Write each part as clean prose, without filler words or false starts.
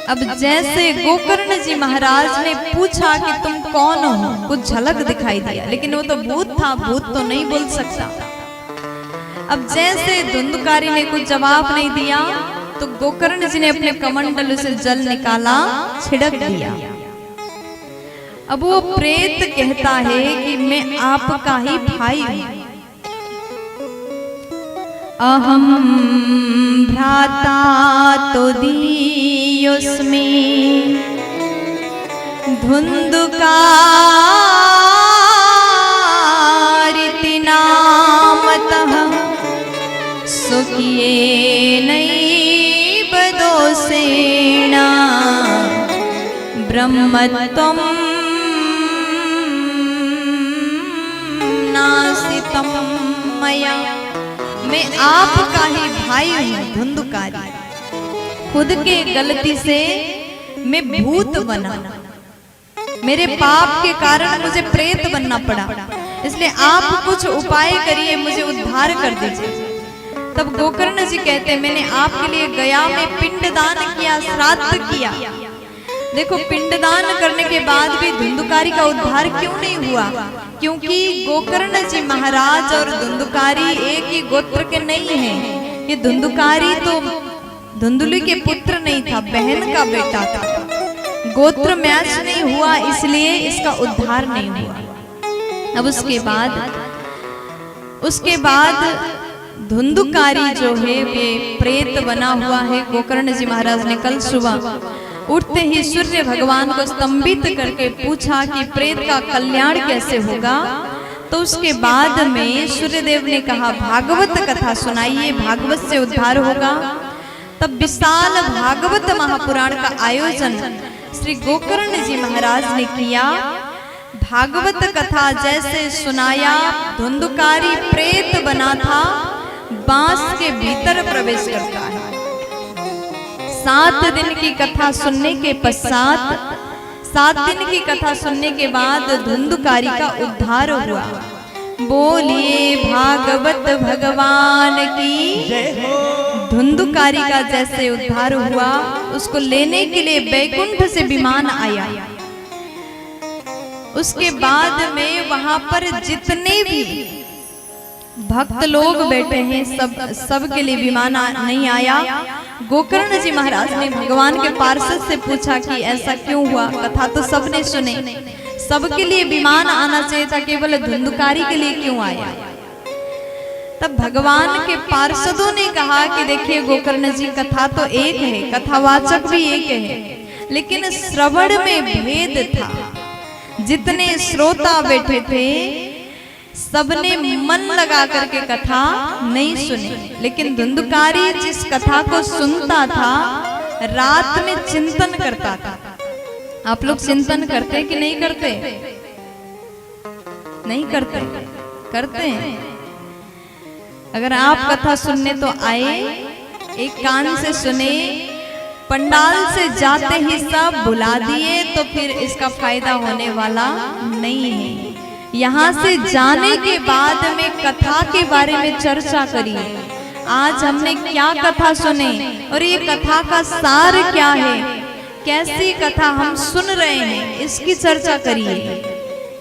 अब जैसे गोकर्ण जी महाराज ने पूछा कि तुम कौन हो, कुछ झलक दिखाई दिया, लेकिन वो तो भूत था, भूत तो नहीं बोल सकता। अब जैसे धुंधकारी ने कुछ जवाब नहीं दिया तो गोकर्ण जी ने अपने कमंडल से जल निकाला, छिड़क दिया। अब वो प्रेत कहता है कि मैं आपका ही भाई हूं। अहम भ्राता तो दीयोस्मि धुंधुकारिति नामतः सुखियेनैव दोषेण ब्रह्मत्वं नासितं मया। मैं आपका ही भाई हूँ धुंधुकारी। खुद के गलती से मैं भूत बना, मेरे पाप के कारण मुझे प्रेत बनना पड़ा, इसलिए आप कुछ उपाय करिए, मुझे उद्धार कर दीजिए। तब गोकर्ण जी कहते, मैंने आपके लिए गया में पिंडदान किया, श्राद्ध किया। देखो, पिंडदान करने के बाद भी धुंधुकारी का उद्धार क्यों नहीं हुआ? क्योंकि गोकर्ण जी महाराज और धुंधुकारी एक ही गोत्र के नहीं हैं। ये धुंधुकारी तो धुंधुली के पुत्र नहीं था, बहन का बेटा था। गोत्र मैच नहीं हुआ, इसलिए इसका उद्धार नहीं हुआ। अब उसके बाद धुंधुकारी जो है वे प्रेत बना हुआ है। गोकर्ण जी महाराज ने कल सुबह उठते ही सूर्य भगवान को स्तंभित करके पूछा कि प्रेत का कल्याण कैसे होगा। तो उसके बाद में सूर्यदेव ने कहा, भागवत कथा सुनाइए, भागवत से उद्धार होगा। तब विशाल भागवत महापुराण का आयोजन श्री गोकर्ण जी महाराज ने किया। भागवत कथा जैसे सुनाया, धुंधुकारी प्रेत बना था, बांस के भीतर प्रवेश करता है। 7 दिन की कथा सुनने के पश्चात, 7 दिन की कथा सुनने के बाद धुंधुकारी का उद्धार हुआ। बोलिए भागवत भगवान की जय हो। धुंधुकारी का जैसे उद्धार हुआ, उसको लेने के लिए बैकुंठ से विमान आया। उसके बाद में वहां पर जितने भी भक्त लोग बैठे हैं, सब के लिए विमान नहीं आया। गोकर्ण जी महाराज ने भगवान के पार्षद से पूछा कि ऐसा क्यों हुआ? कथा तो सबने सुने, सबके लिए विमान आना चाहिए था, केवल धुंधुकारी के लिए क्यों आया? तब भगवान के पार्षदों ने कहा कि देखिए गोकर्ण जी, कथा तो एक है, कथावाचक भी एक है, लेकिन श्रवण में भेद था। जितने श्रोता बैठे थे सबने मन लगा करके कथा नहीं सुनी, लेकिन धुंधुकारी जिस कथा को सुनता था रात में चिंतन करता था। आप लोग चिंतन करते कि नहीं करते? नहीं करते? करते हैं। अगर आप कथा सुनने तो आए, एक कान से सुने, पंडाल से जाते ही सब भुला दिए तो फिर इसका फायदा होने वाला नहीं है। यहाँ से जाने के बाद में कथा के बारे में चर्चा करिए। आज हमने क्या कथा सुने और ये कथा का सार क्या है, कैसी कथा हम सुन रहे हैं, इसकी चर्चा करिए।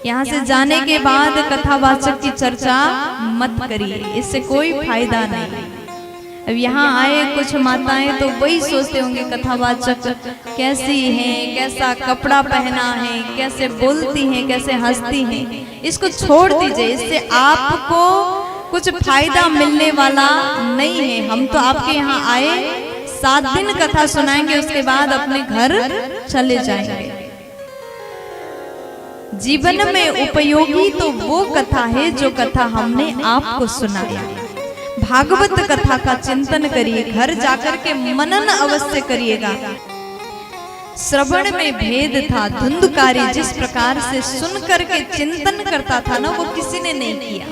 यहाँ से जाने के बाद कथावाचक की चर्चा मत करिए, इससे कोई फायदा नहीं। अब यहाँ आए कुछ माताएं तो वही सोचते होंगे कथावाचक कैसी हैं, कैसा कपड़ा पहना है, कैसे बोलती हैं, कैसे हंसती हैं। इसको छोड़ दीजिए, इससे आपको कुछ फायदा मिलने वाला नहीं है। हम तो आपके यहाँ आए, 7 दिन कथा सुनाएंगे, उसके बाद अपने घर चले जाएंगे। जीवन में उपयोगी तो वो कथा है जो कथा हमने आपको सुनाया। भागवत कथा का चिंतन करिए, घर जाकर के मनन अवश्य करिएगा। श्रवण में भेद था। धुंधुकारी जिस प्रकार से सुन करके चिंतन करता था ना, वो किसी ने नहीं किया।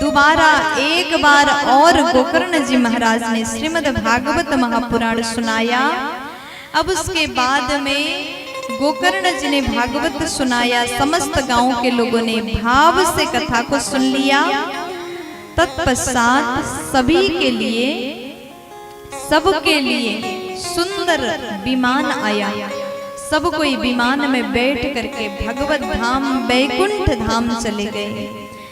दोबारा एक बार और गोकर्ण जी महाराज ने श्रीमद् भागवत महापुराण सुनाया। अब उसके बाद में गोकर्ण जी ने भागवत सुनाया, समस्त गांव के लोगों ने भाव से कथा को सुन लिया। तत्पश्चात सभी के लिए, सबके लिए सुंदर विमान आया। सब कोई विमान में बैठ करके भगवत धाम बैकुंठ धाम चले गए।